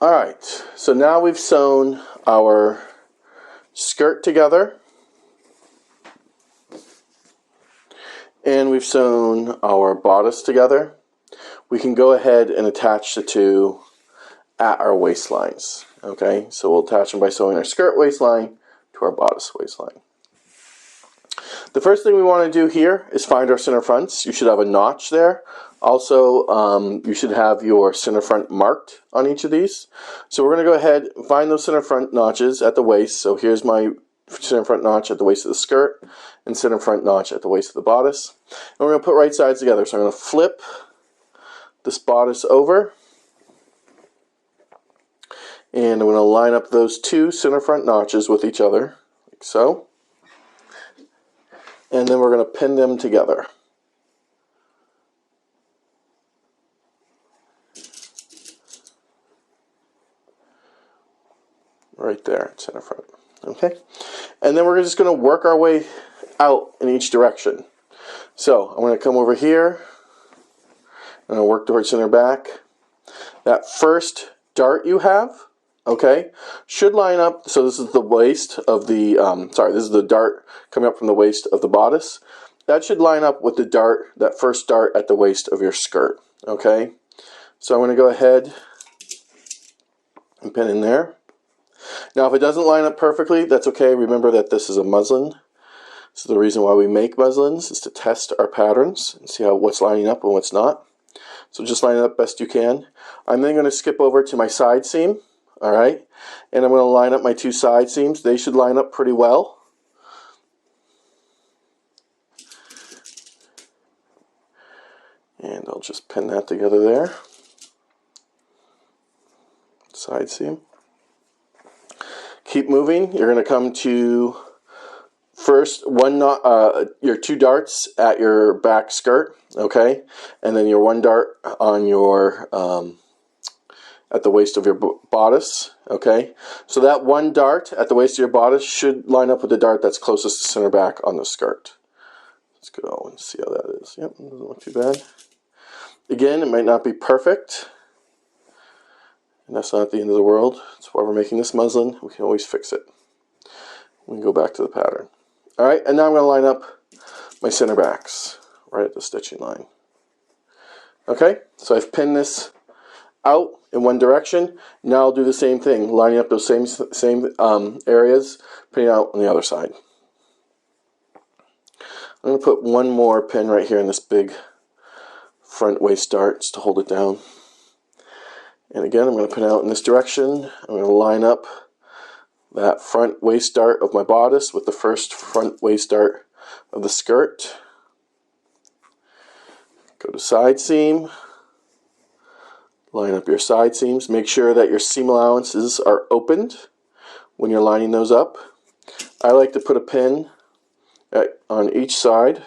Alright, so now we've sewn our skirt together. And we've sewn our bodice together. We can go ahead and attach the two at our waistlines. Okay, so we'll attach them by sewing our skirt waistline to our bodice waistline. The first thing we want to do here is find our center fronts. You should have a notch there. Also, you should have your center front marked on each of these. So we're going to go ahead and find those center front notches at the waist. So here's my center front notch at the waist of the skirt and center front notch at the waist of the bodice. And we're going to put right sides together. So I'm going to flip this bodice over. And I'm going to line up those two center front notches with each other, like so. And then we're going to pin them together. Right there, center front. Okay? And then we're just going to work our way out in each direction. So I'm going to come over here. I'm going to work towards center back. That first dart you have, okay, should line up. So this is the waist of the, this is the dart coming up from the waist of the bodice. That should line up with the dart, that first dart at the waist of your skirt, okay? So I'm going to go ahead and pin in there. Now if it doesn't line up perfectly, that's okay. Remember that this is a muslin. So the reason why we make muslins is to test our patterns and see what's lining up and what's not. So just line it up best you can. I'm then going to skip over to my side seam, all right? And I'm going to line up my two side seams. They should line up pretty well. And I'll just pin that together there. Side seam. Keep moving. You're going to come to first your two darts at your back skirt, okay, and then your one dart on your at the waist of your bodice, okay. So that one dart at the waist of your bodice should line up with the dart that's closest to center back on the skirt. Let's go and see how that is. Yep, doesn't look too bad. Again, it might not be perfect, and that's not the end of the world. That's why we're making this muslin. We can always fix it. We can go back to the pattern. Alright, and now I'm going to line up my center backs right at the stitching line. Okay, so I've pinned this out in one direction. Now I'll do the same thing, lining up those same areas, pinning out on the other side. I'm going to put one more pin right here in this big front waist dart just to hold it down. And again, I'm going to pin out in this direction. I'm going to line up that front waist dart of my bodice with the first front waist dart of the skirt. Go to side seam. Line up your side seams. Make sure that your seam allowances are opened when you're lining those up. I like to put a pin on each side.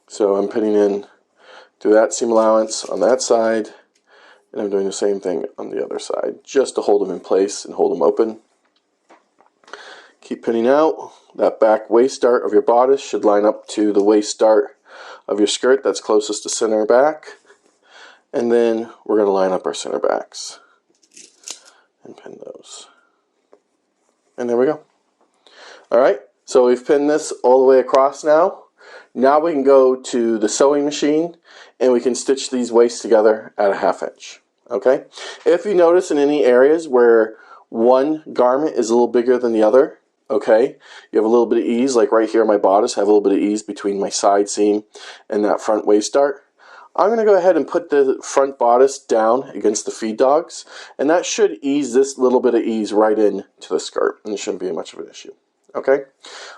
So I'm pinning in to that seam allowance on that side. And I'm doing the same thing on the other side, just to hold them in place and hold them open. Keep pinning out. That back waist dart of your bodice should line up to the waist dart of your skirt that's closest to center back. And then we're going to line up our center backs and pin those. And there we go. Alright, so we've pinned this all the way across now. Now we can go to the sewing machine and we can stitch these waists together at a 1/2 inch. Okay? If you notice in any areas where one garment is a little bigger than the other, okay, you have a little bit of ease, like right here on my bodice, I have a little bit of ease between my side seam and that front waist dart. I'm going to go ahead and put the front bodice down against the feed dogs, and that should ease this little bit of ease right in to the skirt, and it shouldn't be much of an issue. Okay?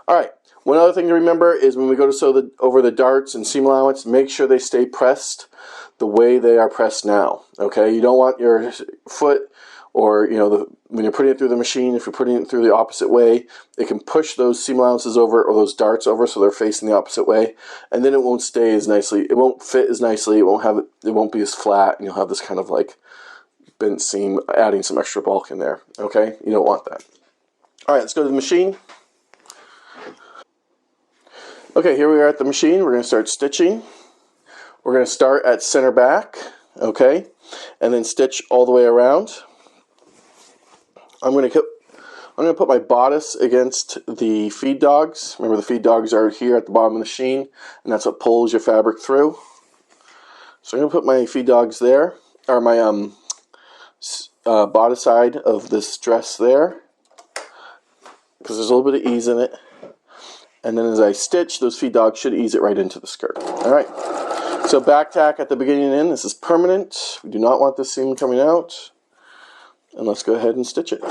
Alright. One other thing to remember is when we go to sew over the darts and seam allowance, make sure they stay pressed the way they are pressed now. Okay, you don't want your foot or when you're putting it through the machine, if you're putting it through the opposite way, it can push those seam allowances over or those darts over so they're facing the opposite way, and then it won't stay as nicely. It won't fit as nicely. It won't be as flat, and you'll have this kind of like bent seam, adding some extra bulk in there. Okay, you don't want that. All right, let's go to the machine. Okay, here we are at the machine. We're going to start stitching. We're going to start at center back, okay? and then stitch all the way around. I'm going to put my bodice against the feed dogs. Remember, the feed dogs are here at the bottom of the sheen, and that's what pulls your fabric through. So I'm going to put my feed dogs there, or my bodice side of this dress there, because there's a little bit of ease in it. And then as I stitch, those feed dogs should ease it right into the skirt. All right. So back tack at the beginning and end. This is permanent. We do not want this seam coming out. And let's go ahead and stitch it.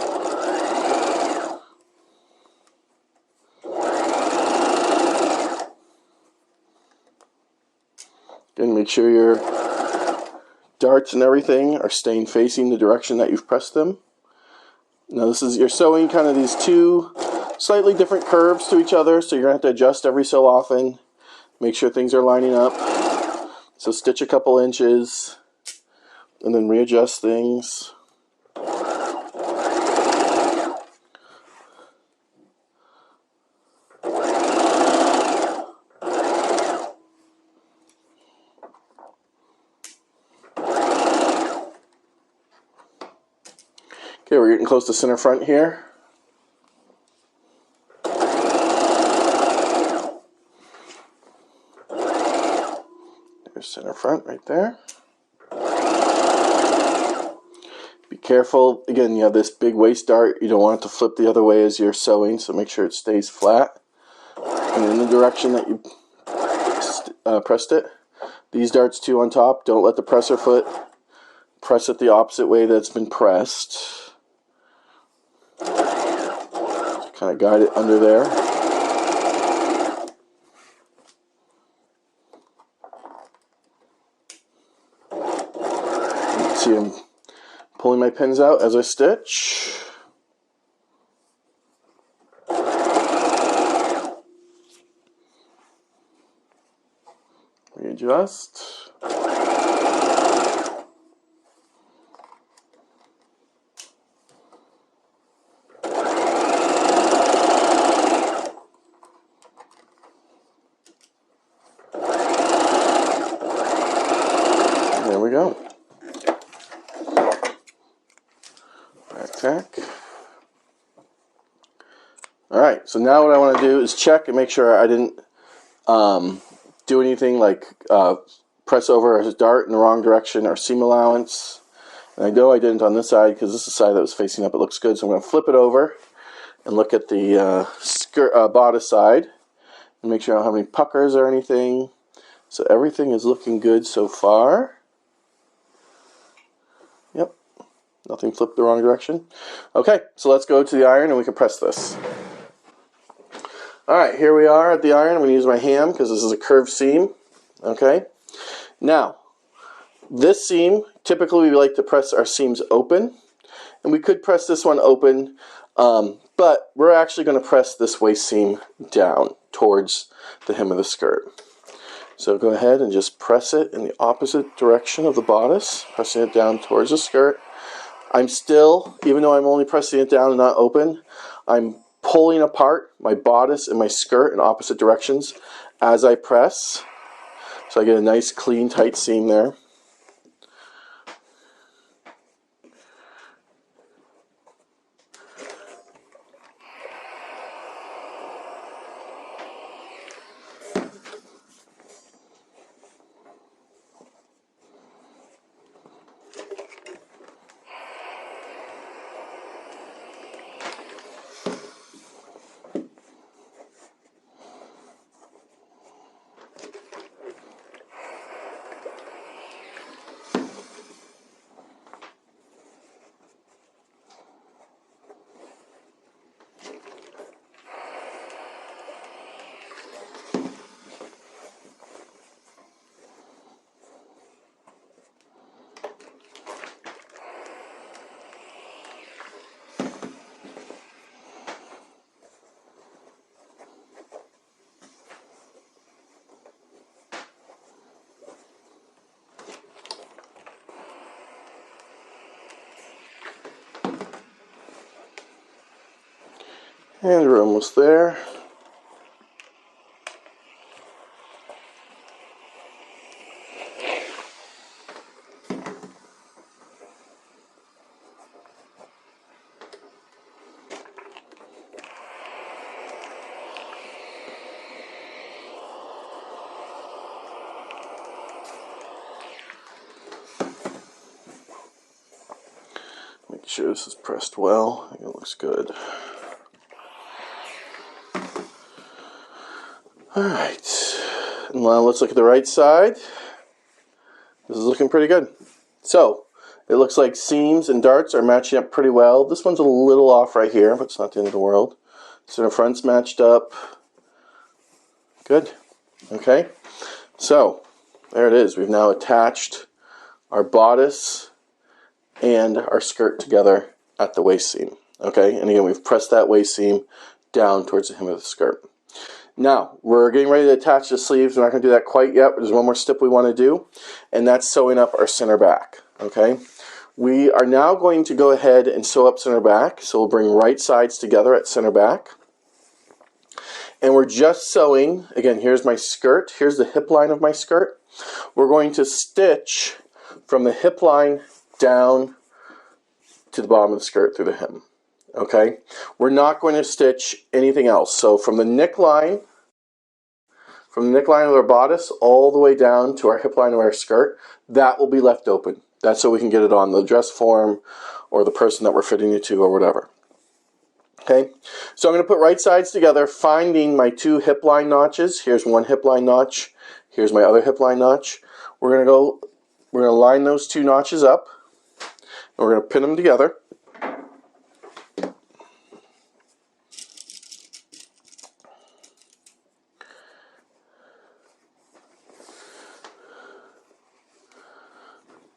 Again, make sure your darts and everything are staying facing the direction that you've pressed them. Now this is, you're sewing kind of these two slightly different curves to each other, so you're going to have to adjust every so often. Make sure things are lining up. So stitch a couple inches and then readjust things. Okay, we're getting close to center front here. There's center front right there. Be careful, again, you have this big waist dart. You don't want it to flip the other way as you're sewing, so make sure it stays flat and in the direction that you pressed it. These darts too on top, don't let the presser foot press it the opposite way that's been pressed. Kind of guide it under there. You can see I'm pulling my pins out as I stitch. Readjust. There we go. Back tack. Alright, so now what I want to do is check and make sure I didn't do anything like press over a dart in the wrong direction or seam allowance. And I know I didn't on this side because this is the side that was facing up. It looks good, so I'm going to flip it over and look at the bodice side and make sure I don't have any puckers or anything. So everything is looking good so far. Yep, nothing flipped the wrong direction. Okay, so let's go to the iron and we can press this. Alright, here we are at the iron. I'm going to use my hand because this is a curved seam. Okay, now this seam, typically we like to press our seams open, and we could press this one open, but we're actually going to press this waist seam down towards the hem of the skirt. So go ahead and just press it in the opposite direction of the bodice, pressing it down towards the skirt. I'm still, even though I'm only pressing it down and not open, I'm pulling apart my bodice and my skirt in opposite directions as I press. So I get a nice, clean, tight seam there. And we're almost there. sure this is pressed well. I think it looks good. Alright, now let's look at the right side. This is looking pretty good. So, it looks like seams and darts are matching up pretty well. This one's a little off right here, but it's not the end of the world. So the front's matched up. Good. Okay, so there it is. We've now attached our bodice and our skirt together at the waist seam. Okay, and again, we've pressed that waist seam down towards the hem of the skirt. Now, we're getting ready to attach the sleeves. We're not going to do that quite yet, but there's one more step we want to do, and that's sewing up our center back. Okay, we are now going to go ahead and sew up center back. So we'll bring right sides together at center back. And we're just sewing, again, here's my skirt. Here's the hip line of my skirt. We're going to stitch from the hip line down to the bottom of the skirt through the hem. Okay, we're not going to stitch anything else. So from the neckline of our bodice all the way down to our hip line of our skirt, that will be left open. That's so we can get it on the dress form or the person that we're fitting it to or whatever. Okay, so I'm going to put right sides together, finding my two hip line notches. Here's one hip line notch. Here's my other hip line notch. We're going to line those two notches up, and we're going to pin them together.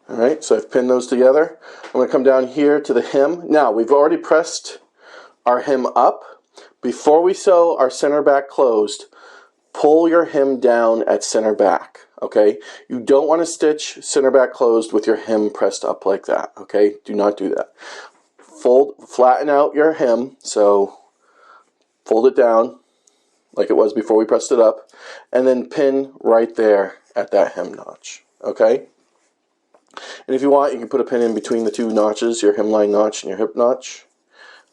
Alright, so I've pinned those together. I'm going to come down here to the hem. Now, we've already pressed our hem up. Before we sew our center back closed, pull your hem down at center back. Okay, you don't want to stitch center back closed with your hem pressed up like that. Okay, do not do that. Flatten out your hem, so fold it down like it was before we pressed it up, and then pin right there at that hem notch. Okay, and if you want, you can put a pin in between the two notches, your hemline notch and your hip notch.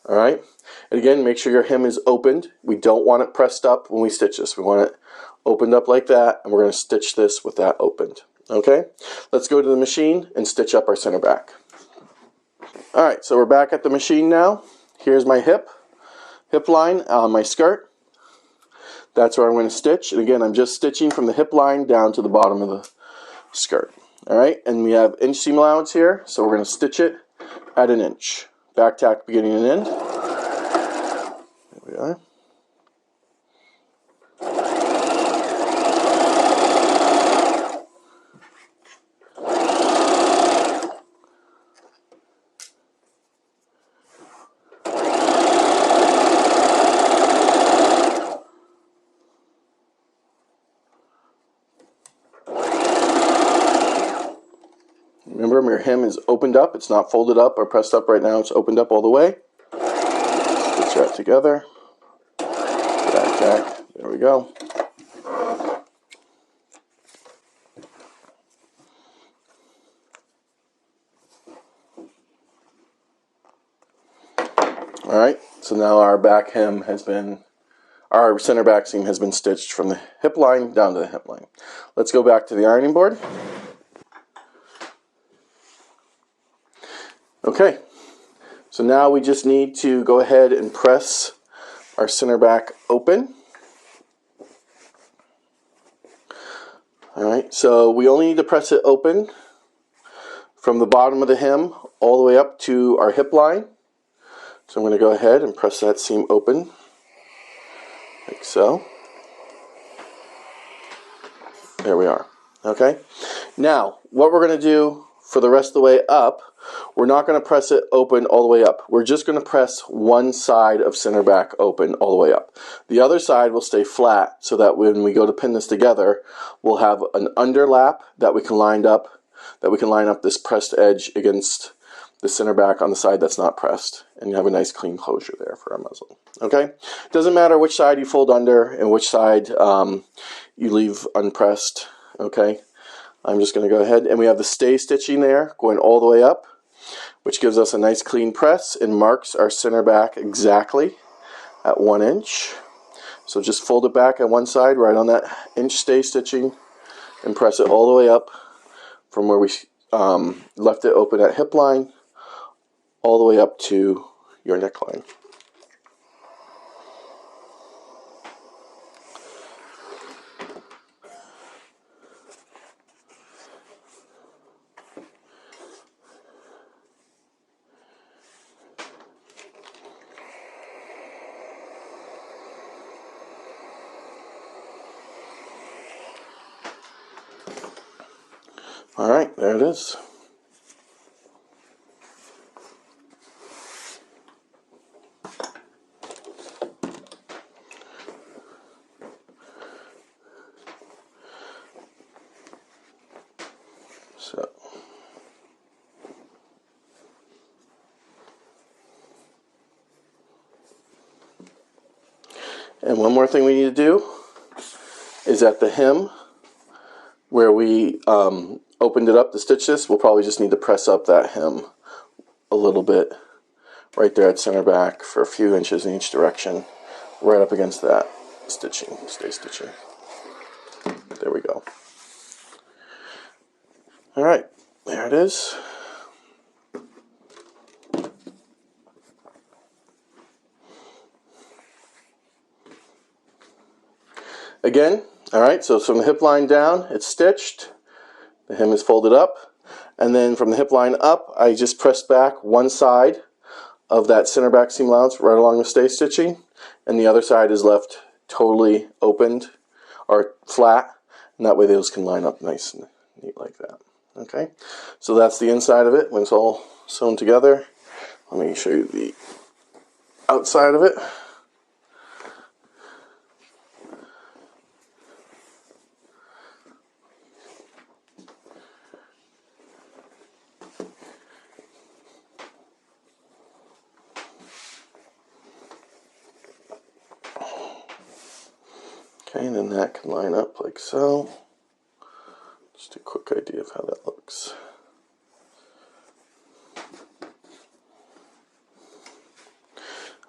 Alright, and again, make sure your hem is opened. We don't want it pressed up when we stitch this. We want it opened up like that, and we're going to stitch this with that opened. Okay, let's go to the machine and stitch up our center back. Alright, so we're back at the machine now. Here's my hip line on my skirt. That's where I'm going to stitch. And again, I'm just stitching from the hip line down to the bottom of the skirt. Alright, and we have inch seam allowance here, so we're going to stitch it at 1 inch. Back tack beginning and end. There we are. Remember, your hem is opened up. It's not folded up or pressed up right now. It's opened up all the way. Stitch that together. Back tack. There we go. Alright, so now our back hem has been, our center back seam has been stitched from the hip line down to the hip line. Let's go back to the ironing board. Okay, so now we just need to go ahead and press our center back open. Alright, so we only need to press it open from the bottom of the hem all the way up to our hip line. So I'm going to go ahead and press that seam open, like so. There we are. Okay, now what we're going to do for the rest of the way up, we're not going to press it open all the way up. We're just going to press one side of center back open all the way up. The other side will stay flat so that when we go to pin this together, we'll have an underlap that we can line up this pressed edge against the center back on the side that's not pressed, and you have a nice clean closure there for our muslin. Okay, doesn't matter which side you fold under and which side you leave unpressed. Okay, I'm just going to go ahead, and we have the stay stitching there going all the way up, which gives us a nice clean press and marks our center back exactly at 1 inch. So just fold it back on one side right on that inch stay stitching and press it all the way up from where we left it open at hip line all the way up to your neckline. All right, there it is. So, and one more thing we need to do is at the hem where we opened it up to stitch this, we'll probably just need to press up that hem a little bit right there at center back for a few inches in each direction, right up against that stitching, stay stitching. There we go. All right, there it is. Again, all right, so from the hip line down, it's stitched. The hem is folded up. And then from the hip line up, I just pressed back one side of that center back seam allowance right along the stay stitching. And the other side is left totally opened or flat. And that way those can line up nice and neat like that. Okay, so that's the inside of it when it's all sewn together. Let me show you the outside of it. Okay, and then that can line up like so. Just a quick idea of how that looks.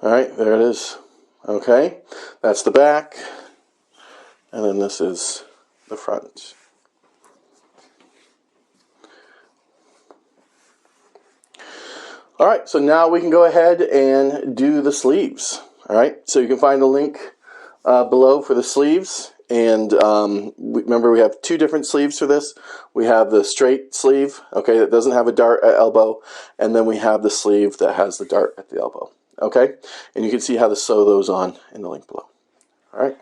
Alright, there it is. Okay, that's the back, and then this is the front. Alright, so now we can go ahead and do the sleeves. Alright, so you can find a link below for the sleeves, and remember we have two different sleeves for this. We have the straight sleeve, okay, that doesn't have a dart at elbow, and then we have the sleeve that has the dart at the elbow, okay, and you can see how to sew those on in the link below. All right.